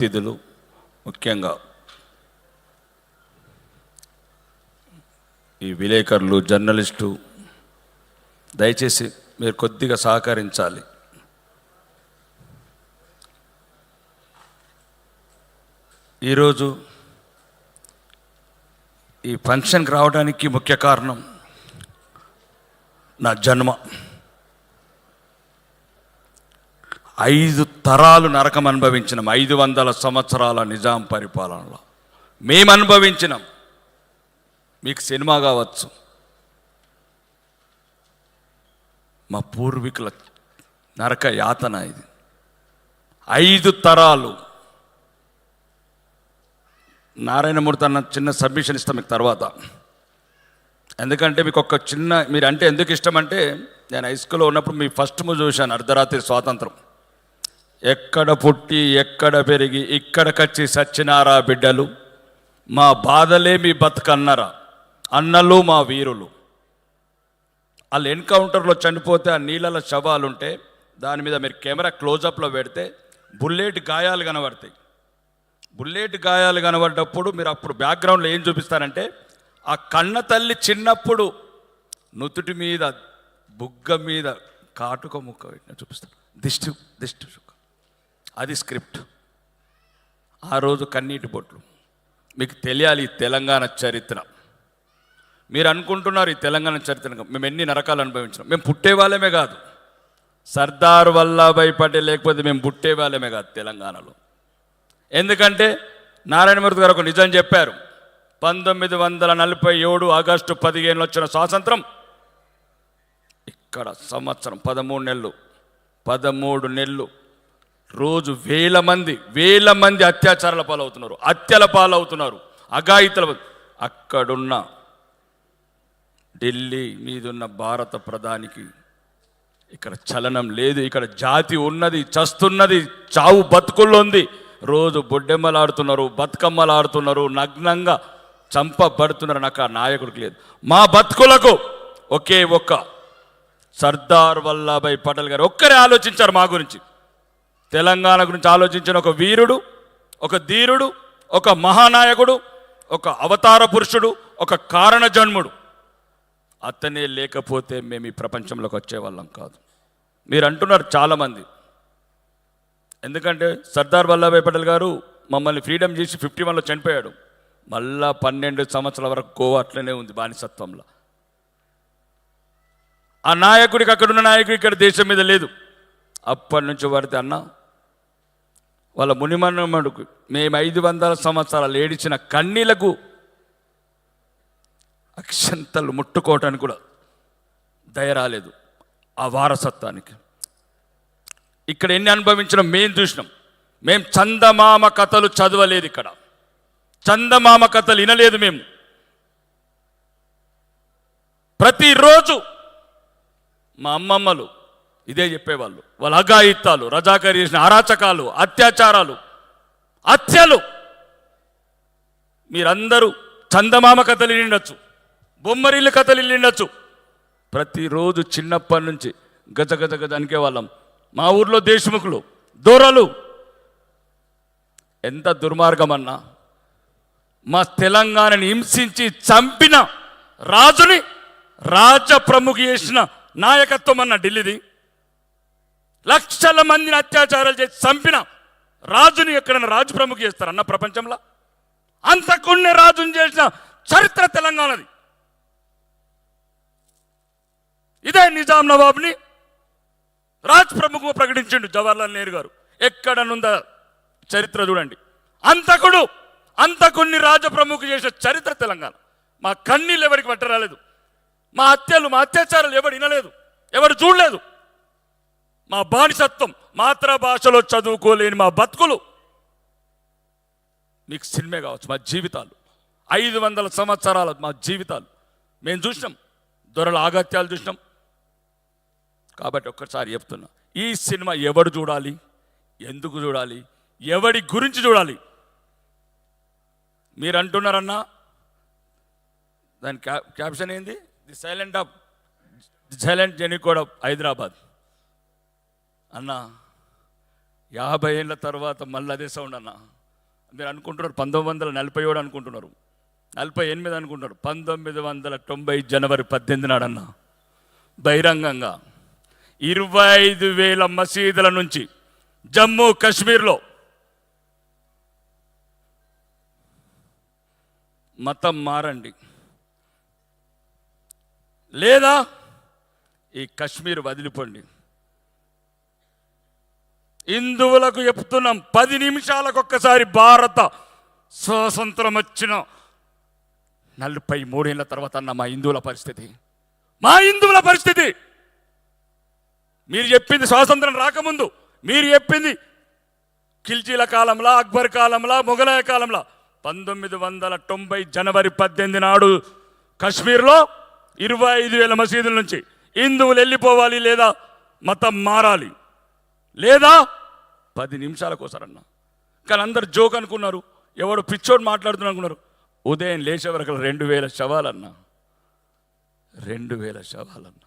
అతిథులు, ముఖ్యంగా ఈ విలేకరులు, జర్నలిస్టు, దయచేసి మీరు కొద్దిగా సహకరించాలి. ఈరోజు ఈ ఫంక్షన్కి రావడానికి ముఖ్య కారణం నా జన్మ. 5 తరాలు నరకం అనుభవించినాం. 500 సంవత్సరాల నిజాం పరిపాలనలో మేము అనుభవించినాం. మీకు సినిమా కావచ్చు, మా పూర్వీకుల నరక యాతన ఇది. 5 తరాలు. నారాయణమూర్తి అన్న చిన్న సబ్మిషన్ ఇస్తాం మీకు తర్వాత. ఎందుకంటే మీకు ఒక చిన్న, మీరు అంటే ఎందుకు ఇష్టం అంటే, నేను హై స్కూల్లో ఉన్నప్పుడు మీ ఫస్ట్ మూవీ చూశాను, అర్ధరాత్రి స్వాతంత్రం. ఎక్కడ పుట్టి ఎక్కడ పెరిగి ఇక్కడికొచ్చి సచ్చినారా బిడ్డలు, మా బాధలే మీ బతుకన్నరా అన్నలు మా వీరులు. వాళ్ళు ఎన్కౌంటర్లో చనిపోతే ఆ నీళ్ళలో శవాలుంటే దాని మీద మీరు కెమెరా క్లోజప్లో పెడితే బుల్లెట్ గాయాలు కనబడతాయి. బుల్లెట్ గాయాలు కనబడ్డప్పుడు మీరు అప్పుడు బ్యాక్గ్రౌండ్లో ఏం చూపిస్తారంటే, ఆ కన్న తల్లి చిన్నప్పుడు నుదుటి మీద బుగ్గ మీద కాటుక ముక్క పెట్టిన చూపిస్తారు. దిష్టి దిష్టి అది స్క్రిప్ట్. ఆ రోజు కన్నీటి బొట్లు. మీకు తెలియాలి ఈ తెలంగాణ చరిత్ర. మీరు అనుకుంటున్నారు ఈ తెలంగాణ చరిత్ర మేము ఎన్ని నరకాలు అనుభవించినాం. మేము పుట్టే వాళ్ళమే కాదు, సర్దార్ వల్లభాయ్ పటేల్ లేకపోతే మేము పుట్టే వాళ్ళమే కాదు తెలంగాణలో. ఎందుకంటే నారాయణమూర్తి గారు ఒక నిజం చెప్పారు. 1947 ఆగస్టు 15 వచ్చిన స్వాతంత్రం ఇక్కడ సంవత్సరం 13 నెలలు రోజు వేల మంది అత్యాచారాల పాలవుతున్నారు, హత్యల పాలవుతున్నారు, అఘాయితల. అక్కడున్న ఢిల్లీ మీదున్న భారత ప్రధానికి ఇక్కడ చలనం లేదు. ఇక్కడ జాతి ఉన్నది, చస్తున్నది, చావు బతుకుల్లో ఉంది. రోజు బొడ్డెమ్మలాడుతున్నారు, బతుకమ్మలాడుతున్నారు, నగ్నంగా చంపబడుతున్నారు. నాకు ఆ నాయకుడికి లేదు. మా బతుకులకు ఒకే ఒక్క సర్దార్ వల్లభాయ్ పటేల్ గారు ఒక్కరే ఆలోచించారు మా గురించి. తెలంగాణ గురించి ఆలోచించిన ఒక వీరుడు, ఒక ధీరుడు, ఒక మహానాయకుడు, ఒక అవతార పురుషుడు, ఒక కారణ జన్ముడు. అతనే లేకపోతే మేము ఈ ప్రపంచంలోకి వచ్చేవాళ్ళం కాదు. మీరు అంటున్నారు చాలామంది. ఎందుకంటే సర్దార్ వల్లభాయ్ పటేల్ గారు మమ్మల్ని ఫ్రీడమ్ చేసి 51లో చనిపోయాడు. మళ్ళా 12 సంవత్సరాల వరకు గోవా అట్లనే ఉంది బానిసత్వంలో. ఆ నాయకుడికి, అక్కడున్న నాయకుడు ఇక్కడ దేశం మీద లేదు. అప్పటి నుంచి పడితే అన్న వాళ్ళ మునిమనుమడుకు మేము 500 సంవత్సరాలు ఏడిచిన కన్నీలకు అక్షంతలు ముట్టుకోవటానికి కూడా దయ రాలేదు. ఆ వారసత్వానికి ఇక్కడ ఎన్ని అనుభవించినాం మేము చూసినాం. మేము చందమామ కథలు చదవలేదు, ఇక్కడ చందమామ కథలు వినలేదు. మేము ప్రతిరోజు మా అమ్మమ్మలు ఇదే చెప్పేవాళ్ళు. వాళ్ళ అఘాయిత్తాలు, రజాకరీ చేసిన అరాచకాలు, అత్యాచారాలు, హత్యలు. మీరందరూ చందమామ కథలు వినొచ్చు, బొమ్మరిల్లు కథలు వినొచ్చు. ప్రతిరోజు చిన్నప్పటి నుంచి గజ గజ గజ అనికే వాళ్ళం. మా ఊర్లో దేశముఖులు, దొరలు. ఎంత దుర్మార్గం అన్నా, మా తెలంగాణని హింసించి చంపిన రాజుని రాజ ప్రముఖ చేసిన నాయకత్వం అన్న ఢిల్లీది. లక్షల మందిని అత్యాచారాలు చేసి చంపిన రాజుని ఎక్కడన్నా రాజు ప్రముఖ చేస్తారన్న ప్రపంచంలో? అంతకున్నే రాజుని చేసిన చరిత్ర తెలంగాణది. ఇదే నిజాం నవాబ్ని రాజ్ ప్రముఖ ప్రకటించిండు జవహర్లాల్ నెహ్రూ గారు. ఎక్కడనుందా చరిత్ర చూడండి. అంతకున్ని రాజ ప్రముఖ చేసిన చరిత్ర తెలంగాణ. మా కన్నీళ్ళు ఎవరికి పట్టరాలేదు, మా హత్యలు, మా అత్యాచారాలు ఎవరు వినలేదు, ఎవరు చూడలేదు. మా బానిసత్వం, మాతృభాషలో చదువుకోలేని మా బతుకులు మీకు సినిమా కావచ్చు. మా జీవితాలు 500 సంవత్సరాల మా జీవితాలు మేము చూసినాం. దొరల ఆగత్యాలు చూసినాం. కాబట్టి ఒక్కసారి చెప్తున్నా, ఈ సినిమా ఎవడు చూడాలి, ఎందుకు చూడాలి, ఎవడి గురించి చూడాలి? మీరు అంటున్నారన్నా, దాని క్యాప్షన్ ఏంది? The silent genie code of Hyderabad. అన్న 50 ఏళ్ళ తర్వాత మళ్ళీ అదే సౌండ్ అన్న. మీరు అనుకుంటున్నారు 1947 అనుకుంటున్నారు, 48 అనుకుంటున్నారు. 1990 జనవరి 18 నాడన్న బహిరంగంగా 25,000 మసీదుల నుంచి జమ్మూ కాశ్మీర్లో మతం మారండి, లేదా ఈ కశ్మీర్ వదిలిపోండి. హిందువులకు చెప్తున్నాం, 10 నిమిషాలకు ఒక్కసారి భారత స్వాతంత్రం వచ్చిన 43 ఏళ్ళ తర్వాత అన్న మా హిందువుల పరిస్థితి మీరు చెప్పింది స్వాతంత్రం రాకముందు, మీరు చెప్పింది ఖిల్జీల కాలంలో, అక్బర్ కాలంలో, మొఘలాయ కాలంలో. 1990 జనవరి 18 నాడు కశ్మీర్లో 25,000 మసీదుల నుంచి హిందువులు వెళ్ళిపోవాలి, లేదా మతం మారాలి, లేదా 10 నిమిషాలకు వస్తారన్న. కానీ అందరు జోక్ అనుకున్నారు, ఎవడు పిచ్చోడు మాట్లాడుతున్నారు అనుకున్నారు. ఉదయం లేచే వరకు 2,000 శవాలన్న, 2,000 శవాలన్న.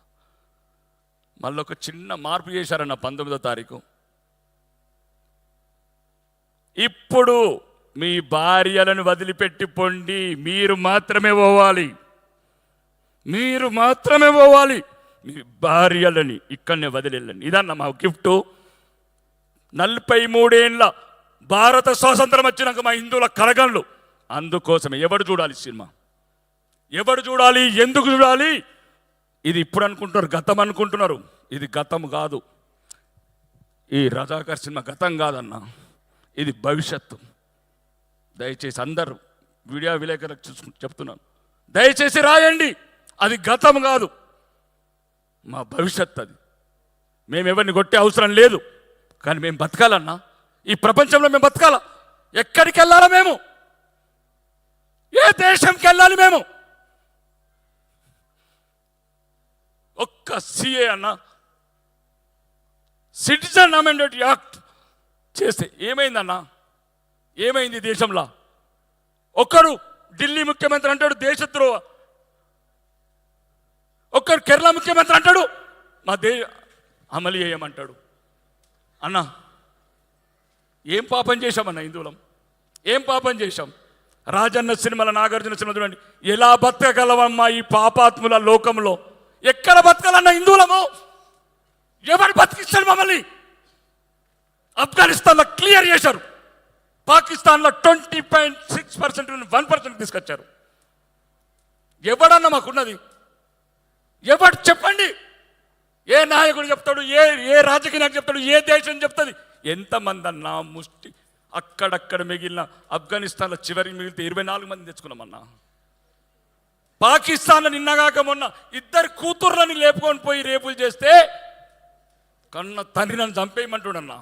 మళ్ళీ ఒక చిన్న మార్పు చేశారన్న 19వ తారీఖు. ఇప్పుడు మీ భార్యలను వదిలిపెట్టి పొండి, మీరు మాత్రమే పోవాలి, మీ భార్యలని ఇక్కడనే వదిలేళ్ళండి. ఇదన్న మా గిఫ్ట్. 43 ఏళ్ళ భారత స్వాతంత్రం వచ్చినాక మా హిందువుల కలగండ్లు. అందుకోసమే ఎవడు చూడాలి సినిమా, ఎవడు చూడాలి, ఎందుకు చూడాలి? ఇది ఇప్పుడు అనుకుంటున్నారు, గతం అనుకుంటున్నారు. ఇది గతం కాదు. ఈ రజాకర్ సినిమా గతం కాదన్న, ఇది భవిష్యత్తు. దయచేసి అందరూ వీడియో విలేకరులకు చెప్తున్నాను, దయచేసి రాయండి. అది గతం కాదు, మా భవిష్యత్తు. అది మేము ఎవరిని కొట్టే అవసరం లేదు, కానీ మేము బతకాలన్నా. ఈ ప్రపంచంలో మేము బతకాల. ఎక్కడికి వెళ్ళాలా మేము? ఏ దేశంకి వెళ్ళాలి మేము? ఒక్క సిఏ అన్న, సిటిజన్ అమెండ్మెంట్ యాక్ట్ చేస్తే ఏమైందన్నా? ఏమైంది దేశంలో? ఒక్కరు ఢిల్లీ ముఖ్యమంత్రి అంటాడు దేశద్రోహ, ఒక్కరు కేరళ ముఖ్యమంత్రి అంటాడు మా అమలు చేయమంటాడు. అన్న ఏం పాపం చేశామన్న హిందువులం? ఏం పాపం చేశాం? రాజన్న సినిమాల, నాగార్జున సినిమా చూడండి, ఎలా బతకగలవమ్మా ఈ పాపాత్ముల లోకంలో? ఎక్కడ బతకాలన్న హిందువులము? ఎవరు బతికిస్తారు మమ్మల్ని? ఆఫ్ఘనిస్తాన్లో క్లియర్ చేశారు, పాకిస్తాన్లో 20.6% 1% తీసుకొచ్చారు. ఎవడన్నా మాకున్నది? ఎవడు చెప్పండి? ఏ నాయకుడు చెప్తాడు? ఏ రాజకీయ నాయకుడు చెప్తాడు? ఏ దేశం చెప్తుంది? ఎంతమంది అన్నా ముష్టి అక్కడక్కడ మిగిలిన ఆఫ్ఘనిస్తాన్లో చివరికి మిగిలితే 24 మంది తెచ్చుకున్నామన్నా. పాకిస్తాన్లో నిన్నగాక మొన్న 2 కూతుర్లని లేపుకొని పోయి రేపులు చేస్తే కన్న తండ్రి నన్ను చంపేయమంటుడన్నా.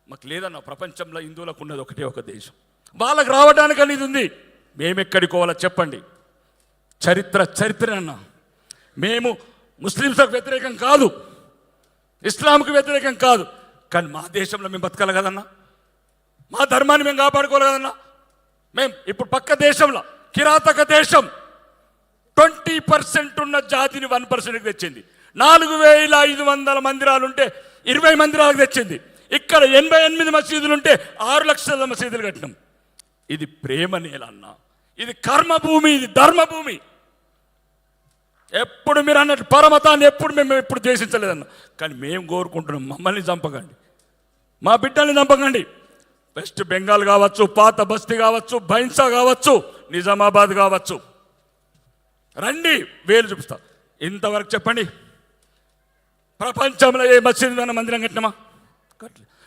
మాకు లేదన్న, ప్రపంచంలో హిందువులకు ఉన్నది ఒకటే ఒక దేశం, వాళ్ళకి రావడానికి అనేది ఉంది. మేమెక్కడికి పోవాలో చెప్పండి? చరిత్ర అన్న. మేము ముస్లింలకు వ్యతిరేకం కాదు, ఇస్లాంకు వ్యతిరేకం కాదు, కానీ మా దేశంలో మేము బతకాలి కదన్నా, మా ధర్మాన్ని మేము కాపాడుకోవాలి కదన్నా. మేము ఇప్పుడు పక్క దేశంలో కిరాతక దేశం 20% ఉన్న జాతిని 1%కి తెచ్చింది. 4,500 మందిరాలుంటే 20 మందిరాలకు తెచ్చింది. ఇక్కడ 88 మసీదులుంటే 6 లక్షల మసీదులు కట్టినాం. ఇది ప్రేమ నేల అన్న, ఇది కర్మభూమి, ఇది ధర్మభూమి. ఎప్పుడు మీరు అన్నట్టు పరమతాన్ని మేము ఎప్పుడు ద్వేషించలేదన్న, కానీ మేము కోరుకుంటున్నాం మమ్మల్ని చంపకండి, మా బిడ్డల్ని చంపకండి. వెస్ట్ బెంగాల్ కావచ్చు, పాత బస్తీ కావచ్చు, బైన్సా కావచ్చు, నిజామాబాద్ కావచ్చు, రండి వేలు చూపిస్తా. ఇంతవరకు చెప్పండి ప్రపంచంలో ఏ మసీదు మందిరం కట్టినామా?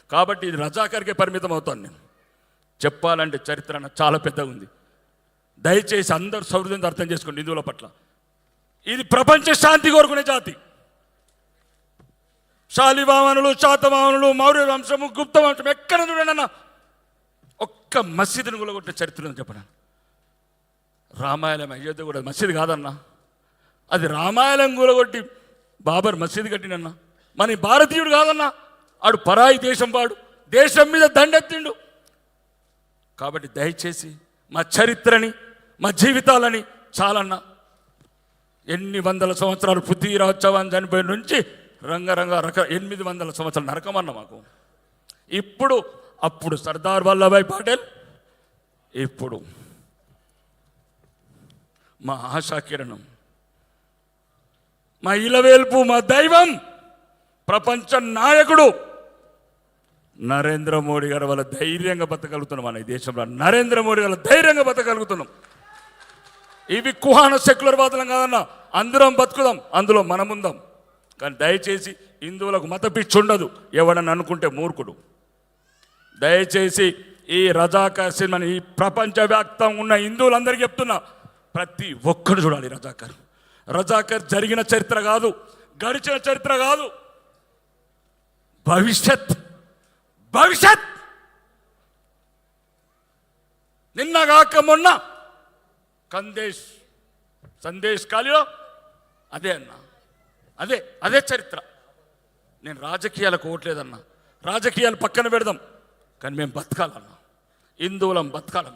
కాబట్టి ఇది రజాకర్కే పరిమితం అవుతాను నేను. చెప్పాలంటే చరిత్ర చాలా పెద్దగా ఉంది. దయచేసి అందరూ సౌహృదయంతో అర్థం చేసుకోండి హిందువుల పట్ల. ఇది ప్రపంచ శాంతి కోరుకునే జాతి. శాలివాహనులు, శాతవాహనులు, మౌర్య వంశము, గుప్త వంశం ఎక్కడ చూడండి అన్న, ఒక్క మసీదుని కూలగొట్టిన చరిత్ర చెప్పండి. రామాయణం అయోధ్య కూడా మసీదు కాదన్నా, అది రామాయణం కూలగొట్టి బాబర్ మసీదు కట్టినన్నా. మన భారతీయుడు కాదన్నా, ఆడు పరాయి దేశం వాడు, దేశం మీద దండెత్తిండు. కాబట్టి దయచేసి మా చరిత్రని, మా జీవితాలని చాలన్నా. ఎన్ని వందల సంవత్సరాలు పృథ్వీరాజ్ చౌహాన్ చనిపోయిన నుంచి రంగరంగ 800 సంవత్సరాలు నరకమన్న మాకు. ఇప్పుడు అప్పుడు సర్దార్ వల్లభాయ్ పటేల్, ఇప్పుడు మా ఆశాకిరణం, మా ఇలవేల్పు, మా దైవం, ప్రపంచ నాయకుడు నరేంద్ర మోడీ గారు వల్ల ధైర్యంగా బతకగలుగుతున్నాం. మన ఈ దేశంలో నరేంద్ర మోడీ వల్ల ధైర్యంగా బతకగలుగుతున్నాం. ఇవి కుహాన సెక్యులర్ వాదనం కాదన్నా, అందరం బతుకుదాం, అందులో మనముందాం. కానీ దయచేసి హిందువులకు మత పిచ్చి ఉండదు. ఎవడని అనుకుంటే మూర్ఖుడు. దయచేసి ఈ రజాకర్ సినిమాని ఈ ప్రపంచవ్యాప్తంగా ఉన్న హిందువులందరికీ చెప్తున్నా, ప్రతి ఒక్కడు చూడాలి రజాకర్. రజాకర్ జరిగిన చరిత్ర కాదు, గడిచిన చరిత్ర కాదు, భవిష్యత్. భవిష్యత్ నిన్నగాక మొన్న సందేశ్ ఖాళీలో అదే అన్న, అదే చరిత్ర. నేను రాజకీయాలకు ఓట్లేదన్నా, రాజకీయాలు పక్కన పెడదాం, కానీ మేము బతకాలన్నా, హిందువులం బతకాల.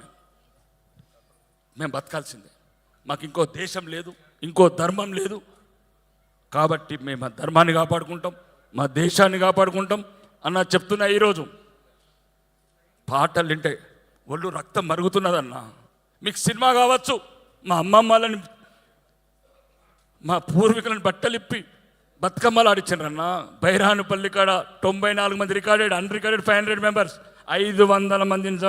మేము బతకాల్సిందే. మాకు ఇంకో దేశం లేదు, ఇంకో ధర్మం లేదు. కాబట్టి మేము మా ధర్మాన్ని కాపాడుకుంటాం, మా దేశాన్ని కాపాడుకుంటాం అన్న చెప్తున్నా. ఈరోజు పాటలు వింటే ఒళ్ళు రక్తం మరుగుతున్నదన్నా. మీకు సినిమా కావచ్చు, మా అమ్మమ్మలని, మా పూర్వీకులను బట్టలిప్పి బతుకమ్మలు ఆడిచ్చారన్నా. బైరానుపల్లి కాడ 94 మంది రికార్డెడ్, అన్రికార్డెడ్ 500 మెంబర్స్, 500 మందిని